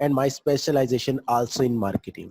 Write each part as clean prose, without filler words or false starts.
and my specialization also in marketing.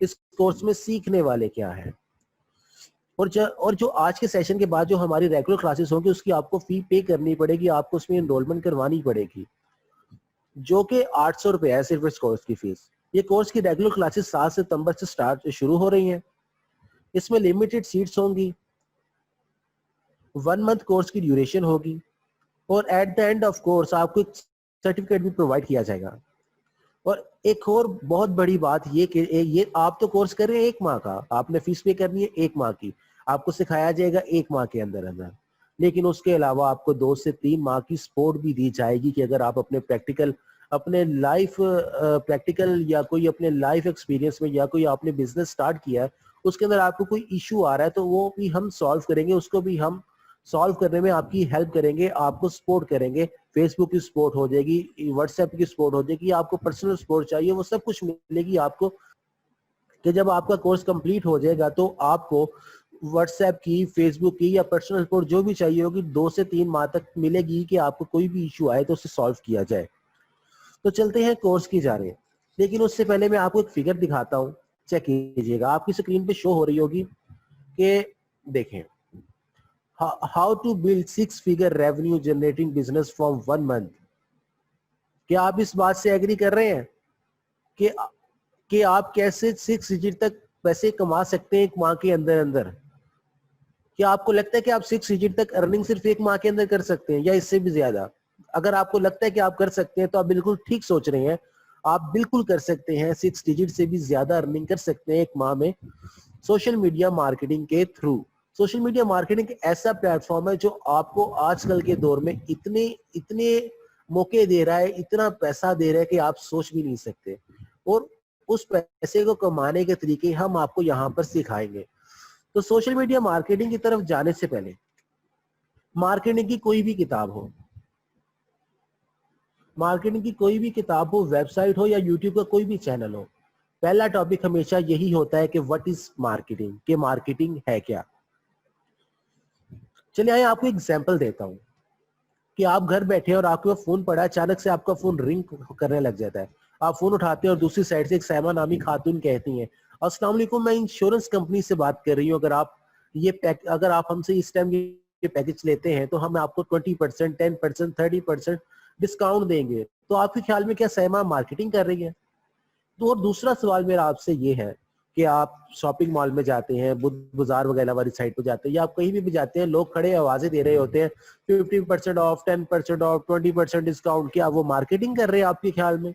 اس course میں سیکھنے والے کیا ہیں. اور جو آج کے سیشن کے بعد جو ہماری ریگولر کلاسز ہوں گی اس کی آپ کو فی پے کرنی پڑے گی, آپ کو اس میں انرولمنٹ کروانی پڑے گی, جو کہ 800 روپے ہے صرف اس کورس کی فیس. یہ کورس کی ریگولر کلاسز 7 ستمبر سے شروع ہو رہی ہیں. اس میں لمیٹڈ سیٹس ہوں گی, 1 منتھ کورس کی ڈیوریشن ہوگی, اور at the end of course آپ کو ایک سرٹیفکیٹ بھی پرووائڈ کیا جائے گا. اور ایک اور بہت بڑی بات یہ کہ یہ آپ تو کورس کر رہے ہیں 1 ماہ کا, آپ نے فیس پے کرنی ہے 1 ماہ کی, آپ کو سکھایا جائے گا 1 ماہ کے اندر, لیکن اس کے علاوہ آپ کو 2 سے 3 ماہ کی سپورٹ بھی دی جائے گی کہ اگر آپ اپنے لائف پریکٹیکل یا کوئی اپنے لائف ایکسپیرینس میں یا کوئی آپ نے بزنس سٹارٹ کیا ہے اس کے اندر آپ کو کوئی ایشو آ رہا ہے تو وہ بھی ہم سالو کریں گے, اس کو بھی ہم سالو کرنے میں آپ کی ہیلپ کریں گے, آپ کو سپورٹ کریں گے. فیس بک کی سپورٹ ہو جائے گی, واٹس ایپ کی سپورٹ ہو جائے گی, آپ کو پرسنل سپورٹ چاہیے وہ سب کچھ ملے گی آپ کو. کہ جب آپ کا کورس کمپلیٹ ہو جائے گا تو آپ کو واٹس ایپ کی, فیس بک کی یا پرسنل سپورٹ جو بھی چاہیے ہوگی 2 سے 3 ماہ تک ملے گی کہ آپ کو کوئی بھی ایشو آئے تو اسے سالو کیا جائے. تو چلتے ہیں کورس کی جانب, لیکن اس سے پہلے میں آپ کو ایک فگر دکھاتا ہوں, چیک کیجیے گا, آپ کی اسکرین پہ شو ہو رہی ہوگی کہ دیکھیں how to build 6 figure revenue generating business from 1 month. کیا آپ اس بات سے ایگری کر رہے ہیں کہ آپ کیسے 6 ڈجٹ تک پیسے کما سکتے ہیں 1 ماہ کے اندر؟ کیا آپ کو لگتا ہے کہ آپ 6 ڈجٹ تک ارننگ صرف 1 ماہ کے اندر کر سکتے ہیں یا اس سے بھی زیادہ؟ اگر آپ کو لگتا ہے کہ آپ کر سکتے ہیں تو آپ بالکل ٹھیک سوچ رہے ہیں, آپ بالکل کر سکتے ہیں, 6 ڈجٹ سے بھی زیادہ ارننگ کر سکتے ہیں 1 ماہ میں سوشل میڈیا مارکیٹنگ کے تھرو. سوشل میڈیا مارکیٹنگ ایک ایسا پلیٹ فارم ہے جو آپ کو آج کل کے دور میں اتنے موقع دے رہا ہے, اتنا پیسہ دے رہا ہے کہ آپ سوچ بھی نہیں سکتے, اور اس پیسے کو کمانے کے طریقے ہم آپ کو یہاں پر سکھائیں گے. تو سوشل میڈیا مارکیٹنگ کی طرف جانے سے پہلے مارکیٹنگ کی کوئی بھی کتاب ہو, ویب سائٹ ہو یا یوٹیوب کا کوئی بھی چینل ہو, پہلا ٹاپک ہمیشہ یہی ہوتا ہے کہ واٹ از مارکیٹنگ, کہ مارکیٹنگ ہے کیا. چلیے آئے آپ کو ایگزامپل دیتا ہوں کہ آپ گھر بیٹھے اور آپ کے فون پڑا, اچانک سے آپ کا فون رنگ کرنے لگ جاتا ہے, آپ فون اٹھاتے ہیں اور دوسری سائڈ سے ایک سیما نامی خاتون کہتی ہیں السلام علیکم, میں انشورنس کمپنی سے بات کر رہی ہوں, اگر آپ ہم سے اس ٹائم یہ پیکج لیتے ہیں تو ہم آپ کو 20%, 10%, 30% ڈسکاؤنٹ دیں گے. تو آپ کے خیال میں کیا سیما مارکیٹنگ کر رہی ہے؟ تو اور دوسرا سوال میرا آپ سے یہ ہے کہ آپ شاپنگ مال میں جاتے ہیں, بازار وغیرہ والی سائٹ پہ جاتے ہیں یا آپ کہیں بھی جاتے ہیں, لوگ کھڑے آوازیں دے رہے ہوتے ہیں 50% آف, 10% آف, 20% ڈسکاؤنٹ, کیا وہ مارکیٹنگ کر رہے ہیں آپ کے خیال میں؟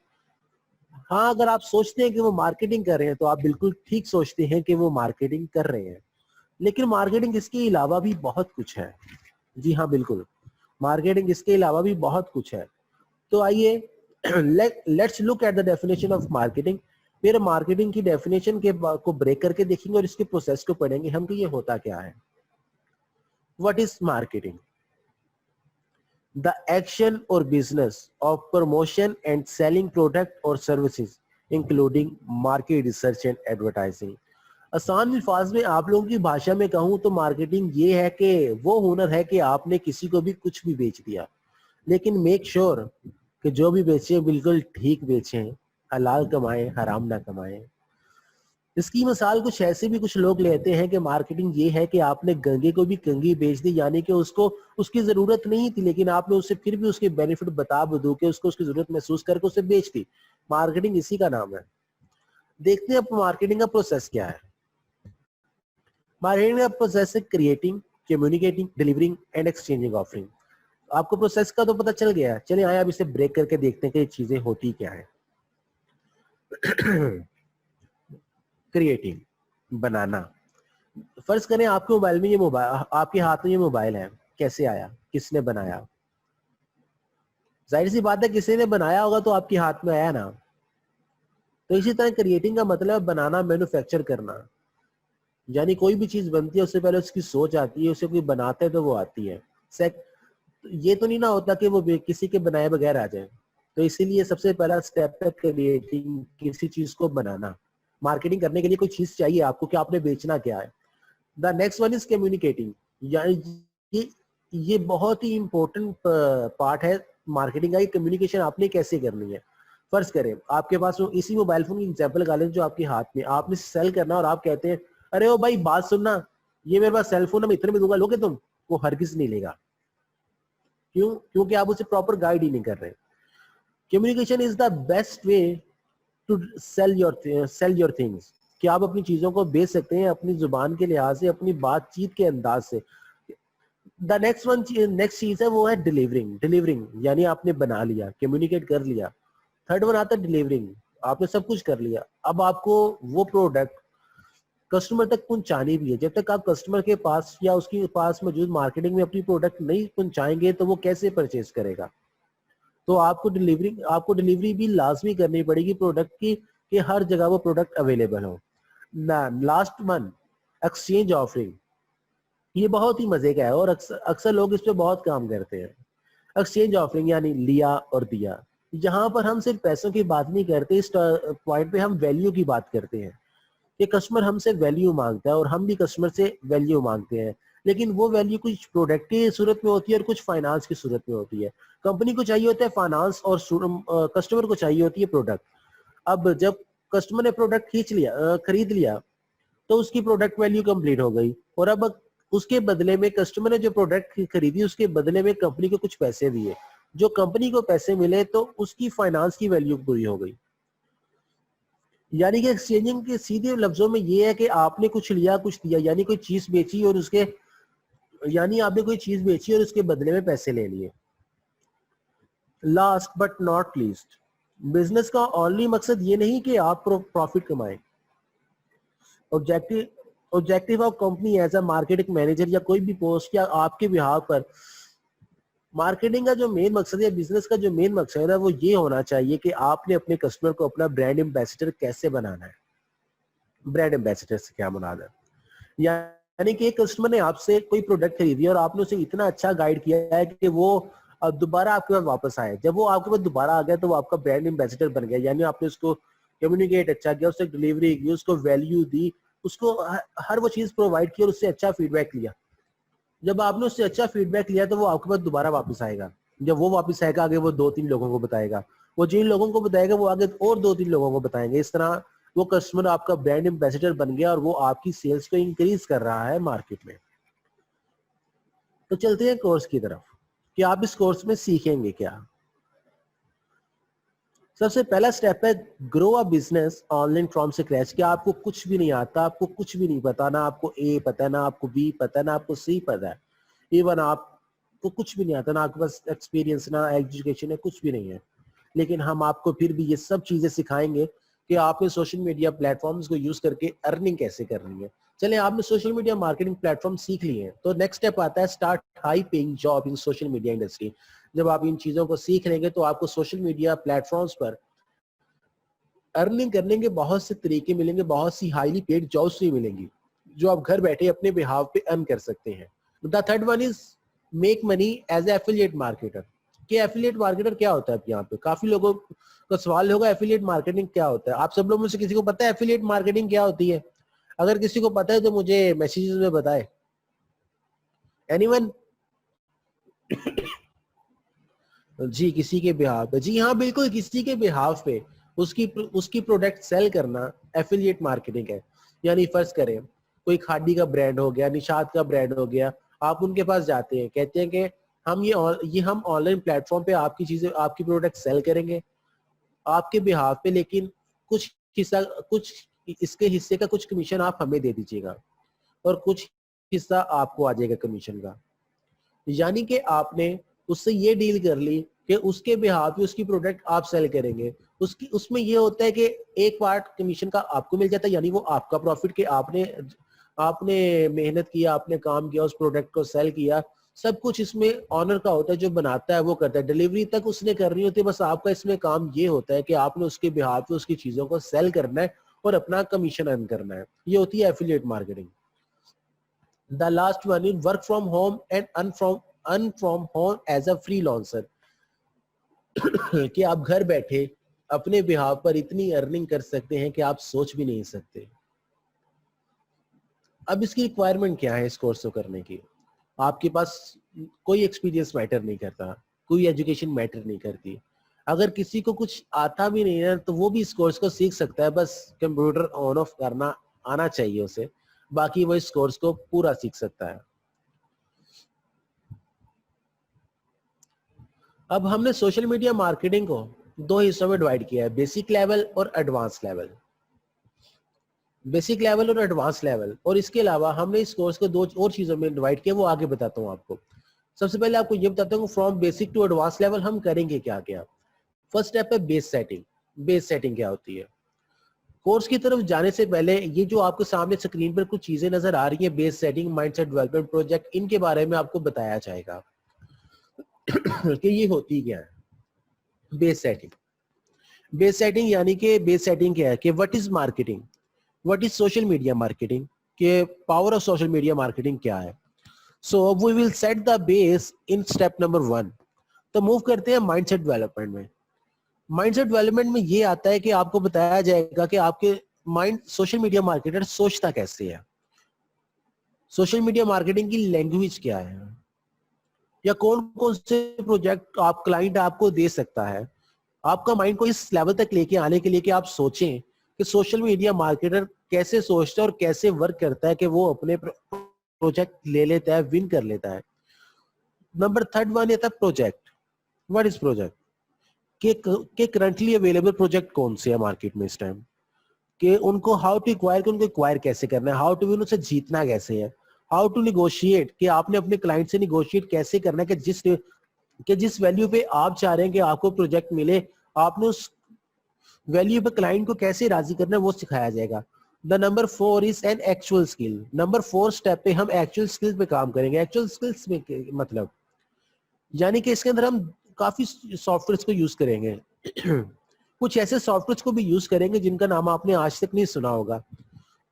ہاں, اگر آپ سوچتے ہیں کہ وہ مارکیٹنگ کر رہے ہیں تو آپ بالکل ٹھیک سوچتے ہیں کہ وہ مارکیٹنگ کر رہے ہیں, لیکن مارکیٹنگ اس کے علاوہ بھی بہت کچھ ہے. جی ہاں بالکل, مارکیٹنگ اس کے علاوہ بھی بہت کچھ ہے. تو آئیے let's look at the definition of marketing. پھر مارکیٹنگ کی ڈیفینیشن کو بریک کر کے دیکھیں گے اور اس کے پروسیس کو پڑھیں گے ہم کہ یہ ہوتا کیا ہے. What is marketing? the action or business of promotion and selling product or services including market research and advertising. آسان الفاظ میں آپ لوگوں کی بھاشا میں کہوں تو مارکیٹنگ یہ ہے کہ وہ ہنر ہے کہ آپ نے کسی کو بھی کچھ بھی بیچ دیا, لیکن میک شور کہ جو بھی بیچیں بالکل ٹھیک بیچیں, حلال کمائیں, حرام نہ کمائیں. اس کی مثال کچھ ایسے بھی کچھ لوگ لیتے ہیں کہ مارکیٹنگ یہ ہے کہ آپ نے گنگے کو بھی کنگھی بیچ دی, یعنی کہ اس کی ضرورت نہیں تھی لیکن آپ نے اسے پھر بھی اس کے بینیفٹ بتا بدو کے اس کی ضرورت محسوس کر کے اسے بیچ دی. مارکیٹنگ اسی کا نام ہے. دیکھتے ہیں اب مارکیٹنگ کا پروسیس کیا ہے. مارکیٹنگ کا پروسیس ہے creating, communicating, delivering and exchanging offering. آپ کو پروسیس کا تو پتہ چل گیا, چلیں آئے اب اسے بریک کر کے دیکھتے ہیں کہ یہ چیزیں ہوتی کیا ہیں. کریٹنگ, بنانا. فرض کریں آپ کے موبائل میں آپ کے ہاتھ میں یہ موبائل ہے, کیسے آیا, کس نے بنایا؟ ظاہر سی بات ہے کسی نے بنایا ہوگا تو آپ کے ہاتھ میں آیا نا. تو اسی طرح کریٹنگ کا مطلب بنانا, مینوفیکچر کرنا, یعنی کوئی بھی چیز بنتی ہے اس سے پہلے اس کی سوچ آتی ہے, اسے کوئی بناتا ہے تو وہ آتی ہے. یہ تو نہیں نہ ہوتا کہ وہ کسی کے بنائے بغیر آ جائے. تو اسی لیے سب سے پہلا اسٹیپ ہے کریٹنگ, کسی چیز کو بنانا. مارکیٹنگ کرنے کے لیے کوئی چیز چاہیے آپ کو کہ آپ نے بیچنا کیا ہے. The next one is communicating, یعنی یہ بہت ہی امپورٹنٹ پارٹ ہے مارکیٹنگ کا, کمیونیکیشن آپ نے کیسے کرنی ہے. فرض کریں آپ کے پاس اسی موبائل فون کی ایگزامپل لگا لیں جو آپ کے ہاتھ میں، آپ نے سیل کرنا اور آپ کہتے ہیں ارے او بھائی بات سننا، یہ میرے پاس سیل فون ہے میں اتنے میں دوں گا، لوگے تم؟ وہ ہرگز نہیں لے گا. کیوں؟ کیونکہ آپ اسے پراپر گائیڈ ہی نہیں کر رہے. Communication is the best way to sell your things, کہ آپ اپنی چیزوں کو بیچ سکتے ہیں اپنی زبان کے لحاظ سے، اپنی بات چیت کے انداز سے. دا نیکسٹ چیز ہے وہ ہے ڈیلیورنگ، یعنی آپ نے بنا لیا، کمیونیکیٹ کر لیا. تھرڈ ون آتا ہے ڈیلیورنگ، آپ نے سب کچھ کر لیا، اب آپ کو وہ پروڈکٹ کسٹمر تک پہنچانی بھی ہے. جب تک آپ کسٹمر کے پاس یا اس کے پاس موجود مارکیٹنگ میں اپنی پروڈکٹ نہیں پہنچائیں گے تو وہ کیسے پرچیز کرے گا؟ تو آپ کو ڈیلیوری بھی لازمی کرنی پڑے گی پروڈکٹ کی، کہ ہر جگہ وہ پروڈکٹ اویلیبل ہو. Last one, exchange offering. یہ بہت ہی مزے کا ہے اور اکثر لوگ اس پہ بہت کام کرتے ہیں. ایکسچینج آفرنگ یعنی لیا اور دیا. یہاں پر ہم صرف پیسوں کی بات نہیں کرتے، اس پوائنٹ پہ ہم ویلیو کی بات کرتے ہیں کہ کسٹمر ہم سے ویلیو مانگتا ہے اور ہم بھی کسٹمر سے ویلیو مانگتے ہیں. لیکن وہ ویلیو کچھ پروڈکٹ کی صورت میں ہوتی ہے اور کچھ فائنانس کی صورت میں ہوتی ہے. کمپنی کو چاہیے ہوتا ہے فائنانس اور کسٹمر کو چاہیے ہوتی ہے پروڈکٹ. اب جب کسٹمر نے پروڈکٹ خرید لیا تو اس کی پروڈکٹ ویلیو کمپلیٹ ہو گئی، اور اب اس کے بدلے میں کسٹمر نے جو پروڈکٹ خریدی اس کے بدلے میں کمپنی کو کچھ پیسے دیے. جو کمپنی کو پیسے ملے تو اس کی فائنانس کی ویلیو پوری ہو گئی. یعنی کہ ایکسچینجنگ کے سیدھے لفظوں میں یہ ہے کہ آپ نے کچھ لیا کچھ دیا، یعنی کوئی چیز بیچی اور اس کے بدلے میں پیسے لے لیے. Last but not least, business کا اونلی مقصد یہ نہیں کہ آپ پروفٹ کمائیں. Objective of company as a marketing manager یا کوئی بھی پوسٹ یا آپ کے بہاف پر مارکیٹنگ کا جو مین مقصد ہے، بزنس کا جو مین مقصد ہے وہ یہ ہونا چاہیے کہ آپ نے اپنے کسٹمر کو اپنا برانڈ ایمبیسڈر کیسے بنانا ہے. برانڈ ایمبیسڈر سے کیا مراد ہے؟ یعنی کہ ایک کسٹمر نے آپ سے کوئی پروڈکٹ خریدی اور آپ نے اسے اتنا اچھا گائیڈ کیا ہے کہ وہ دوبارہ آپ کے پاس واپس آئے. جب وہ آپ کے پاس دوبارہ آ گیا تو وہ آپ کا برانڈ ایمبیسڈر بن گیا. یعنی آپ نے اس کو کمیونیکیٹ اچھا کیا، اس سے ڈلیوری کی، اس کو ویلیو دی، اس کو ہر وہ چیز پرووائڈ کی اور اس سے اچھا فیڈ بیک لیا. جب آپ نے اس سے اچھا فیڈ بیک لیا تو وہ آپ کے پاس دوبارہ واپس آئے گا. جب وہ واپس آئے گا آگے وہ 2-3 لوگوں کو بتائے گا، وہ جن لوگوں کو بتائے گا وہ آگے اور 2-3 لوگوں کو بتائیں گے. اس طرح وہ کسٹمر آپ کا برانڈ ایمبیسڈر بن گیا اور وہ آپ کی سیلز کو انکریز کر رہا ہے مارکیٹ میں. تو چلتے ہیں کورس کی طرف کہ آپ اس کورس میں سیکھیں گے کیا. سب سے پہلا سٹیپ ہے grow a business online from scratch. کیا آپ کو کچھ بھی نہیں آتا، آپ کو کچھ بھی نہیں پتا، نہ آپ کو اے پتا، نہ آپ کو بی پتا، نہ آپ کو سی پتا ہے، ایون آپ کو کچھ بھی نہیں آتا، نہ آپ کے پاس ایکسپیرینس، نہ ایجوکیشن ہے، کچھ بھی نہیں ہے. لیکن ہم آپ کو پھر بھی یہ سب چیزیں سکھائیں گے کہ آپ نے سوشل میڈیا پلیٹ فارمز کو یوز کر کے ارننگ کیسے کرنی ہے. چلیں آپ نے social media marketing plate form سیکھ لیے ہیں تو نیکسٹ سٹیپ آتا ہے start high paying job in social media industry. جب آپ ان چیزوں کو سیکھ لیں گے تو آپ کو سوشل میڈیا پلیٹ فارمز پر ارننگ کرنے کے بہت سے طریقے ملیں گے، بہت سی ہائیلی پیڈ جابس بھی ملیں گی جو آپ گھر بیٹھے اپنے بہاف پہ ارن کر سکتے ہیں. The third one is make money as a affiliate marketer. کہ ایفیلیٹ مارکیٹر کیا ہوتا ہے؟ یہاں پہ کافی لوگوں کا سوال ہوگا ایفیلیٹ مارکیٹنگ کیا ہوتا ہے. آپ سب لوگوں میں سے کسی کو پتا ہے ایفیلیٹ مارکیٹنگ کیا ہوتی ہے؟ اگر کسی کو پتا ہے تو مجھے میسیجز میں بتائے. Any one? جی کسی کے بہاف پہ، جی ہاں بالکل کسی کے بہاف پہ اس کی پروڈکٹ سیل کرنا ایفیلیٹ مارکیٹنگ ہے. یعنی فرض کریں کوئی کھادی کا برانڈ ہو گیا، نشاد کا برانڈ ہو گیا، آپ ان کے پاس جاتے ہیں، کہتے ہیں کہ ہم ہم آن لائن پلیٹ فارم پہ آپ کی چیزیں، آپ کی پروڈکٹ سیل کریں گے آپ کے بہاف پہ، لیکن کچھ اس کے حصے کا کچھ کمیشن آپ ہمیں دے دیجیے گا اور کچھ حصہ آپ کو آ جائے گا کمیشن کا. یعنی کہ آپ نے اس سے یہ ڈیل کر لی کہ اس کے بہاف پہ اس کی پروڈکٹ آپ سیل کریں گے. اس میں یہ ہوتا ہے کہ ایک پارٹ کمیشن کا آپ کو مل جاتا ہے، یعنی وہ آپ کا پروفٹ کہ آپ نے محنت کیا، آپ نے کام کیا، اس پروڈکٹ کو سیل کیا، سب کچھ اس میں آنر کا ہوتا ہے. جو بناتا ہے وہ کرتا ہے، ڈیلیوری تک اس نے کرنی ہوتی ہے. بس آپ کا اس میں کام یہ ہوتا ہے کہ آپ نے اس کے بہاف پہ اس کی چیزوں کو سیل کرنا ہے اور اپنا کمیشن ارن کرنا ہے. یہ ہوتی ہے affiliate marketing. The last one is work from home and earn from home as a freelancer. کہ آپ گھر بیٹھے اپنے بہاف پر اتنی ارننگ کر سکتے ہیں کہ آپ سوچ بھی نہیں سکتے. اب اس کی ریکوائرمنٹ کیا ہے اس کورس کو کرنے کی؟ آپ کے پاس کوئی ایکسپیرینس میٹر نہیں کرتا، کوئی ایجوکیشن میٹر نہیں کرتی. اگر کسی کو کچھ آتا بھی نہیں ہے تو وہ بھی اس کورس کو سیکھ سکتا ہے, بس کمپیوٹر آن آف کرنا آنا چاہیے اسے, باقی وہ اس کورس کو پورا سیکھ سکتا ہے. اب ہم نے سوشل میڈیا مارکیٹنگ کو دو حصوں میں ڈیوائڈ کیا ہے, بیسک لیول اور ایڈوانس لیول. بیسک لیول اور ایڈوانس لیول, اور اس کے علاوہ ہم نے اس کورس کو دو اور چیزوں میں ڈیوائڈ کیا, وہ آگے بتاتا ہوں آپ کو. سب سے پہلے آپ کو یہ بتاتا ہوں from basic to advance level ہم کریں گے کیا کیا. فرسٹ اسٹیپ ہے بیس سیٹنگ. بیس سیٹنگ کیا ہوتی ہے؟ کورس کی طرف جانے سے پہلے یہ جو آپ کے سامنے اسکرین پر کچھ چیزیں نظر آ رہی ہیں, base setting, mindset development project, ان کے بارے میں آپ کو بتایا جائے گا کہ یہ ہوتی کیا ہے. بیس سیٹنگ. بیس سیٹنگ یعنی کہ بیس سیٹنگ کیا ہے کہ what is marketing, what is social media marketing, کہ power of social media marketing کیا ہے. So we will set the base in step number 1. تو موو کرتے ہیں مائنڈ سیٹ ڈیولپمنٹ میں. مائنڈ سیٹ ڈیولپمنٹ میں یہ آتا ہے کہ آپ کو بتایا جائے گا کہ آپ کے مائنڈ سوشل میڈیا مارکیٹر سوچتا کیسے ہے, سوشل میڈیا مارکیٹنگ کی لینگویج کیا ہے, یا کون کون سے پروجیکٹ آپ کلائنٹ آپ کو دے سکتا ہے. آپ کا مائنڈ کو اس لیول تک لے کے آنے کے لیے کہ آپ سوچیں کہ سوشل میڈیا مارکیٹر کیسے سوچتا ہے اور کیسے ورک کرتا ہے کہ وہ اپنے پروجیکٹ لے لیتا ہے, ون کر لیتا ہے. نمبر 3 یہ تھا پروجیکٹ. واٹ از پروجیکٹ, کہ کرنٹلی اویلیبل پروجیکٹ کون سے ہیں مارکیٹ میں اس ٹائم, کہ ان کو ہاؤ ٹو ایکوائر, کہ ان کو ایکوائر کیسے کرنا ہے, ہاؤ ٹو ون, اسے جیتنا کیسے ہے, ہاؤ ٹو نیگوشیٹ, کہ آپ نے اپنے کلائنٹ سے نیگوشیٹ کیسے کرنا ہے کہ جس ویلیو پہ آپ چاہ رہے ہیں کہ آپ کو پروجیکٹ ملے, آپ نے اس ویلیو پہ کلائنٹ کو کیسے راضی کرنا ہے وہ سکھایا جائے گا. The number 4 is an actual skill. Number 4 step پہ ہم ایکچوئل اسکل پہ کام کریں گے. ایکچوئل اسکلس میں مطلب یعنی کہ اس کے اندر ہم کافی سافٹ ویئر کو یوز کریں گے. کچھ ایسے سافٹ ویئر کو بھی یوز کریں گے جن کا نام آپ نے آج تک نہیں سنا ہوگا,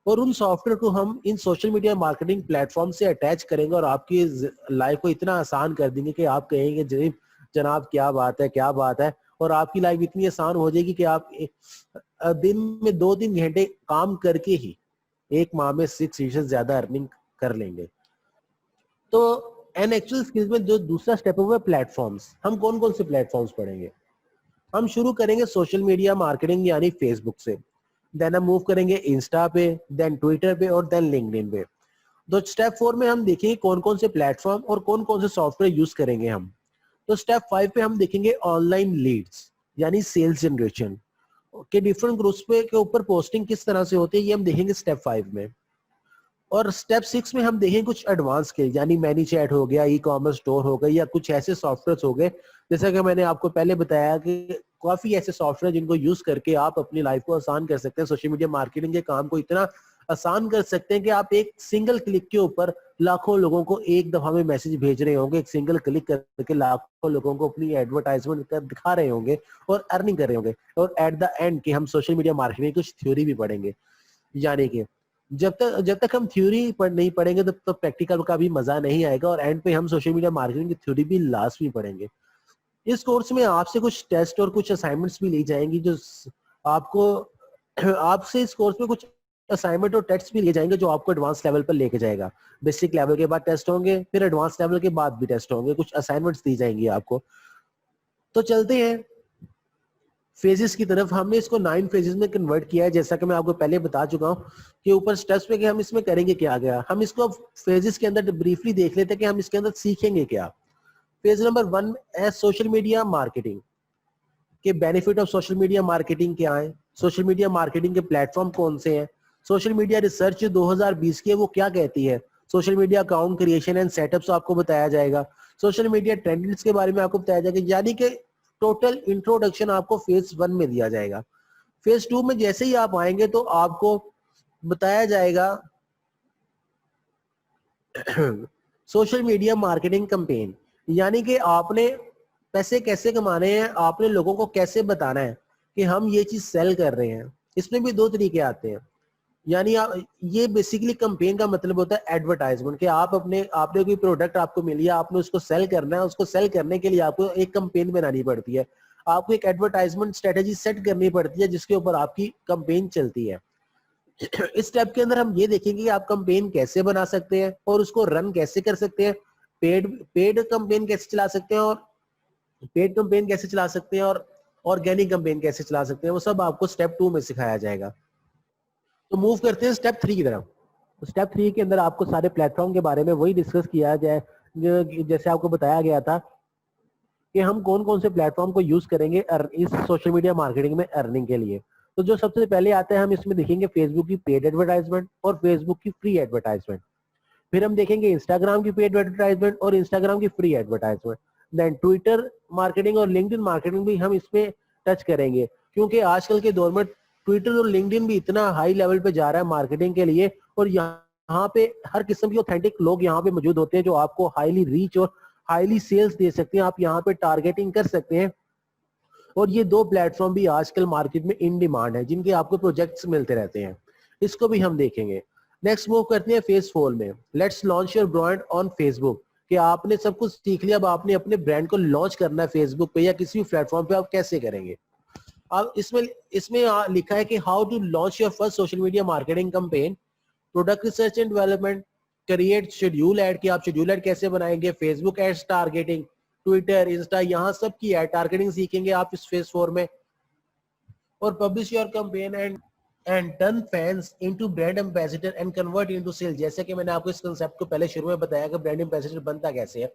اور ان سافٹ ویئر کو ہم ان social media marketing platform سے اٹیچ کریں گے اور آپ کی لائف کو اتنا آسان کر دیں گے کہ آپ کہیں گے جناب کیا بات ہے, کیا بات ہے, اور آپ کی لائف اتنی آسان ہو جائے گی کہ آپ دن میں 2-3 گھنٹے کام کر کے ہی ایک ماہ میں 6 فیصد زیادہ ارننگ کر لیں گے. تو این ایکچوئل اسکلز میں جو دوسرا اسٹیپ ہے وہ پلیٹ فارمس. ہم کون کون سے پلیٹ فارمس پڑھیں گے؟ ہم شروع کریں گے سوشل میڈیا مارکیٹنگ یعنی فیس بک سے, دین ہم موو کریں گے انسٹا پہ, دین ٹویٹر پہ, اور دین لنکڈ ان پہ. تو اسٹیپ 4 میں ہم دیکھیں گے کون کون سے پلیٹ فارم اور کون کون سے سافٹ ویئر یوز کریں گے ہم. تو اسٹیپ 5 پہ ہم دیکھیں گے آن لائن لیڈس یعنی سیلز جنریشن کے ڈفرنٹ گروپس پہ کے اوپر پوسٹنگ کس طرح سے ہوتی ہے, یہ ہم دیکھیں گے اسٹیپ 5 میں. اور اسٹیپ 6 میں ہم دیکھیں کچھ ایڈوانس کے یعنی مینی چیٹ ہو گیا, ای کامرس اسٹور ہو گئی, یا کچھ ایسے سافٹ ویئر ہو گئے جیسا کہ میں نے آپ کو پہلے بتایا کہ کافی ایسے سافٹ ویئر جن کو یوز کر کے آپ اپنی لائف کو آسان کر سکتے ہیں, سوشل میڈیا مارکیٹنگ کے کام کو اتنا آسان کر سکتے ہیں کہ آپ ایک سنگل کلک کے اوپر لاکھوں لوگوں کو ایک دفعہ میں میسج بھیج رہے ہوں گے, ایک سنگل کلک کر کے لاکھوں لوگوں کو اپنی ایڈورٹائزمنٹ دکھا رہے ہوں گے اور ارننگ کر رہے ہوں گے. اور ایٹ دا اینڈ کہ ہم سوشل میڈیا مارکیٹنگ کچھ تھیوری بھی پڑھیں گے, یعنی کہ جب تک ہم تھیوری نہیں پڑھیں گے تو پریکٹیکل کا بھی مزہ نہیں آئے گا, اور اینڈ پہ ہم سوشل میڈیا مارکیٹنگ کی تھیوری بھی لاسٹ میں پڑھیں گے. اس کورس میں آپ سے کچھ ٹیسٹ اور کچھ اسائنمنٹس بھی لی جائیں گی جو آپ سے اس کورس میں کچھ اسائنمنٹ اور ٹیسٹ بھی لیے جائیں گے جو آپ کو ایڈوانس لیول پر لے کے جائے گا. بیسک لیول کے بعد ٹیسٹ ہوں گے, پھر ایڈوانس لیول کے بعد بھی ٹیسٹ ہوں گے, کچھ اسائنمنٹس دی جائیں گی آپ کو. تو چلتے ہیں فیزز کی طرف. ہم نے اس کو 9 فیزز میں کنورٹ کیا ہے, جیسا کہ میں آپ کو پہلے بتا چکا ہوں کہ اوپر اسٹیپس پہ کہ ہم اس میں کریں گے کیا گیا. ہم اس کو فیزز کے اندر بریفلی دیکھ لیتے ہیں کہ ہم اس کے اندر سیکھیں گے کیا. فیز نمبر 1 ہے سوشل میڈیا مارکیٹنگ کے benefit of social media marketing کیا ہے, سوشل میڈیا مارکیٹنگ کے پلیٹ فارم کون سے ہیں, سوشل میڈیا ریسرچ 2020 کی ہے وہ کیا کہتی ہے, social media account creation and set ups آپ کو بتایا جائے گا, سوشل میڈیا ٹرینڈز کے بارے میں آپ کو بتایا جائے گا. یعنی کہ ٹوٹل انٹروڈکشن آپ کو فیز 1 میں دیا جائے گا. فیز 2 میں جیسے ہی آپ آئیں گے تو آپ کو بتایا جائے گا سوشل میڈیا مارکیٹنگ کمپین, یعنی کہ آپ نے پیسے کیسے کمانے ہیں, آپ نے لوگوں کو کیسے بتانا ہے کہ ہم یہ چیز سیل کر رہے ہیں. اس میں بھی 2 طریقے آتے ہیں. یعنی یہ بیسیکلی کمپین کا مطلب ہوتا ہے ایڈورٹائزمنٹ, کہ آپ نے کوئی پروڈکٹ آپ کو ملی ہے, آپ نے اس کو سیل کرنا ہے. اس کو سیل کرنے کے لیے آپ کو ایک کمپین بنانی پڑتی ہے, آپ کو ایک ایڈورٹائزمنٹ اسٹریٹجی سیٹ کرنی پڑتی ہے جس کے اوپر آپ کی کمپین چلتی ہے. اس اسٹیپ کے اندر ہم یہ دیکھیں گے کہ آپ کمپین کیسے بنا سکتے ہیں اور اس کو رن کیسے کر سکتے ہیں, پیڈ کمپین کیسے چلا سکتے ہیں اور پیڈ کمپین کیسے چلا سکتے ہیں, اور آرگینک کمپین کیسے چلا سکتے ہیں، وہ سب آپ کو اسٹیپ 2 میں سکھایا جائے گا. تو موو کرتے ہیں اسٹیپ 3 کی طرف. اسٹیپ 3 کے اندر آپ کو سارے پلیٹ فارم کے بارے میں وہی ڈسکس کیا جائے جیسے آپ کو بتایا گیا تھا کہ ہم کون کون سے پلیٹ فارم کو یوز کریں گے اس سوشل میڈیا مارکیٹنگ میں ارننگ کے لیے. تو جو سب سے پہلے آتا ہے ہم اس میں دیکھیں گے فیس بک کی پیڈ ایڈورٹائزمنٹ اور فیس بک کی فری ایڈورٹائزمنٹ. پھر ہم دیکھیں گے انسٹاگرام کی پیڈ ایڈورٹائزمنٹ اور انسٹاگرام کی فری ایڈورٹائزمنٹ. دین ٹویٹر مارکیٹنگ اور لنکڈ ان مارکیٹنگ بھی ہم اس میں ٹچ کریں گے کیونکہ آج کل کے دور میں ٹویٹر اور لنکڈ ان بھی اتنا ہائی لیول پہ جا رہا ہے مارکیٹنگ کے لیے, اور یہاں پہ ہر قسم کی اوتھینٹک لوگ یہاں پہ موجود ہوتے ہیں جو آپ کو ہائیلی ریچ اور ہائیلی سیلز دے سکتے ہیں. آپ یہاں پہ ٹارگیٹنگ کر سکتے ہیں, اور یہ دو پلیٹ فارم بھی آج کل مارکیٹ میں ان ڈیمانڈ ہے جن کے آپ کو پروجیکٹس ملتے رہتے ہیں. اس کو بھی ہم دیکھیں گے. نیکسٹ موو کرتے ہیں فیز 4 میں. Let's launch your brand on Facebook. کہ آپ نے سب کچھ سیکھ لیا, اب آپ نے اپنے برانڈ کو لانچ کرنا ہے فیس بک پہ یا کسی بھی پلیٹ فارم پہ, آپ کیسے کریں گے. اب اس میں لکھا ہے کہ how to launch your first social media marketing campaign, product research and development, create schedule ad کہ آپ شیڈیول ایڈ کیسے بنائیں گے, Facebook ads targeting, Twitter, Insta, یہاں سب کی ایڈ ٹارگیٹنگ سیکھیں گے آپ اس فیز 4 میں. اور publish your campaign and turn fans into brand ambassador and convert into sale. جیسے کہ میں نے آپ کو اس کنسیپٹ کو پہلے شروع میں بتایا کہ برانڈ ایمبیسڈر بنتا کیسے ہے.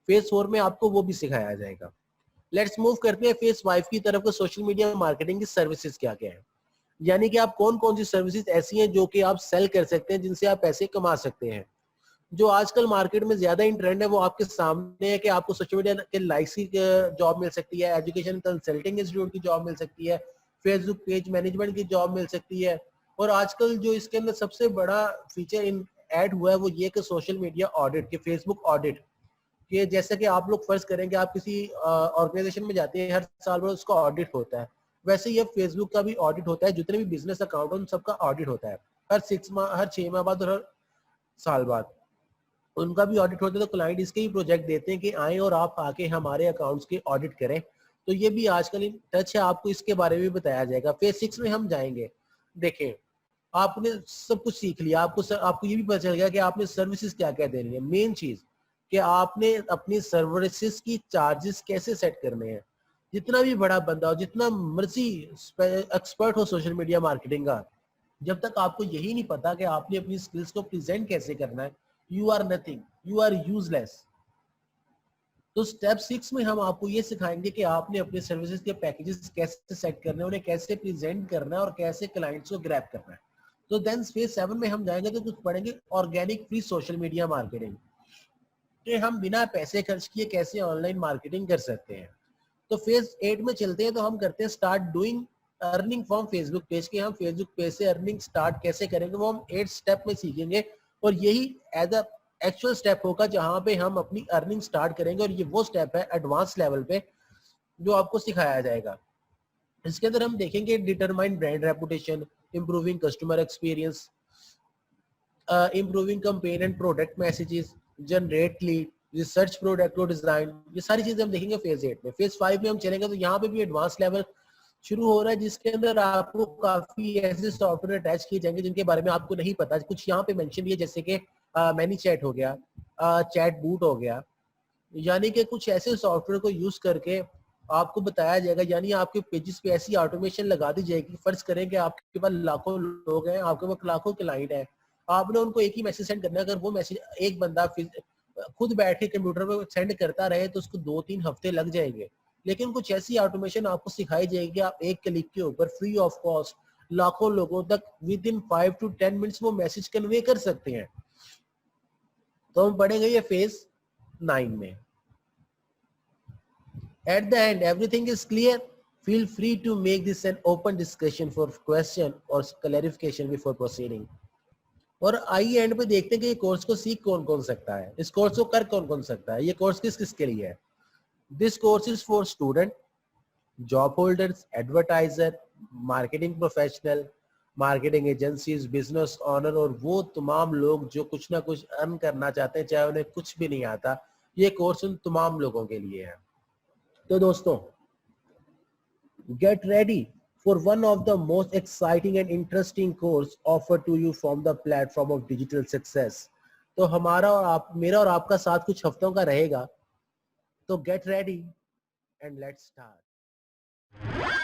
فیز 4 میں آپ کو وہ بھی سکھایا جائے گا. لیٹس موو کرتے ہیں فیز 5 کی طرف. سوشل میڈیا مارکیٹنگ کی سروسز کیا کیا ہیں, یعنی کہ آپ کون کون سی سروسز ایسی ہیں جو کہ آپ سیل کر سکتے ہیں جن سے آپ پیسے کما سکتے ہیں. جو آج کل مارکیٹ میں زیادہ ان ٹرینڈ ہے وہ آپ کے سامنے ہے کہ آپ کو سوشل میڈیا کے لائکس کی جاب مل سکتی ہے, ایجوکیشن کنسلٹنگ انسٹیٹیوٹ کی جاب مل سکتی ہے, فیس بک پیج مینجمنٹ کی جاب مل سکتی ہے. اور آج کل جو اس کے اندر سب سے بڑا فیچر ایڈ ہوا ہے وہ یہ کہ سوشل میڈیا آڈٹ, کہ فیس بک آڈٹ. کہ جیسا کہ آپ لوگ فرض کریں کہ آپ کسی آرگنائزیشن میں جاتے ہیں, ہر سال میں اس کا آڈٹ ہوتا ہے, ویسے یہ فیس بک کا بھی آڈٹ ہوتا ہے. جتنے بھی بزنس اکاؤنٹ ہیں ان سب کا آڈٹ ہوتا ہے ہر 6 ماہ بعد اور ہر سال بعد ان کا بھی آڈٹ ہوتا ہے. تو کلائنٹ اس کے ہی پروجیکٹ دیتے ہیں کہ آئیں اور آپ آ کے ہمارے اکاؤنٹس کے آڈٹ کریں. تو یہ بھی آج کل ٹچ ہے, آپ کو اس کے بارے میں بتایا جائے گا. فیز 6 میں ہم جائیں گے. دیکھیں آپ نے سب کچھ سیکھ لیا, آپ کو یہ بھی پتا چل گیا کہ آپ نے سروسز کیا کیا دینی ہے. مین چیز کہ آپ نے اپنی سروسز کی چارجز کیسے سیٹ کرنے ہیں. جتنا بھی بڑا بندہ ہو, جتنا مرضی ایکسپرٹ ہو سوشل میڈیا مارکیٹنگ کا, جب تک آپ کو یہی نہیں پتا کہ آپ نے اپنی سکلز کو پریزنٹ کیسے کرنا ہے, you are nothing, you are useless. تو سٹیپ 6 میں ہم آپ کو یہ سکھائیں گے کہ آپ نے اپنے سروسز کے پیکیجز کیسے سیٹ کرنے ہیں, انہیں کیسے پریزنٹ کرنا ہے اور کیسے کلائنٹس کو گریب کرنا ہے. تو دین فیز 7 میں ہم جائیں گے تو کچھ پڑھیں گے organic free social media marketing, کہ ہم بنا پیسے خرچ کیے کیسے آن لائن مارکیٹنگ کر سکتے ہیں. تو فیز 8 میں چلتے ہیں. تو ہم کرتے ہیں start doing earning from Facebook page, کے ہم فیس بک پیج سے ارننگ اسٹارٹ کیسے کریں گے وہ ہم 8 اسٹیپ میں سیکھیں گے. اور یہی ایز اے ایکچوئل اسٹیپ ہوگا جہاں پہ ہم اپنی ارننگ اسٹارٹ کریں گے, اور یہ وہ اسٹیپ ہے ایڈوانس لیول پہ جو آپ کو سکھایا جائے گا. اس کے اندر ہم دیکھیں گے determine brand reputation, improving customer experience, improving campaign and product messages, generate lead, research product اور ڈیزائن. یہ ساری چیزیں ہم دیکھیں گے فیز 8 میں. فیز 5 میں ہم چلیں گے تو یہاں پہ بھی ایڈوانس لیول شروع ہو رہا ہے جس کے اندر آپ کو کافی ایسے سافٹ ویئر اٹیچ کیے جائیں گے جن کے بارے میں آپ کو نہیں پتا. کچھ یہاں پہ مینشن بھی ہے جیسے کہ مینی چیٹ ہو گیا, چیٹ بوٹ ہو گیا, یعنی کہ کچھ ایسے سافٹ ویئر کو یوز کر کے آپ کو بتایا جائے گا, یعنی آپ کے پیجز پہ ایسی آٹومیشن لگا دی جائے گی. فرض کریں کہ آپ کے پاس لاکھوں لوگ ہیں, آپ کے پاس لاکھوں کلائنٹ ہیں, آپ نے ان کو ایک ہی میسج سینڈ کرنا ہے. اگر وہ میسج ایک بندہ خود بیٹھ کے کمپیوٹر پہ سینڈ کرتا رہے تو اس کو 2-3 ہفتے لگ جائیں گے. لیکن کچھ ایسی آٹومیشن آپ کو سکھائی جائے گی, آپ ایک کلک کے اوپر فری آف کاسٹ لاکھوں لوگوں تک ود ان 5 to 10 منٹس وہ میسج کنوے کر سکتے ہیں. تو ہم پڑھیں گے یہ فیز 9 میں. At the end, everything is clear. Feel free to make this an open discussion for question or clarification before proceeding. اور آئیے اینڈ پہ دیکھتے ہیں کہ یہ کورس کو سیکھ کون کون سکتا ہے, اس کورس کو کر کون کون سکتا ہے. یہ کورس کس کس کے لیے ہے. This course is for student, job holders, advertiser, marketing professional, marketing agencies, business owner, اور وہ تمام لوگ جو کچھ نہ کچھ ارن کرنا چاہتے ہیں چاہے انہیں کچھ بھی نہیں آتا. یہ کورس ان تمام لوگوں کے لیے ہے. تو دوستوں, get ready for one of the most exciting and interesting course offered to you from the platform of digital success. تو ہمارا اور میرا اور آپ کا ساتھ کچھ ہفتوں کا رہے گا. تو get ready and let's start. ہے.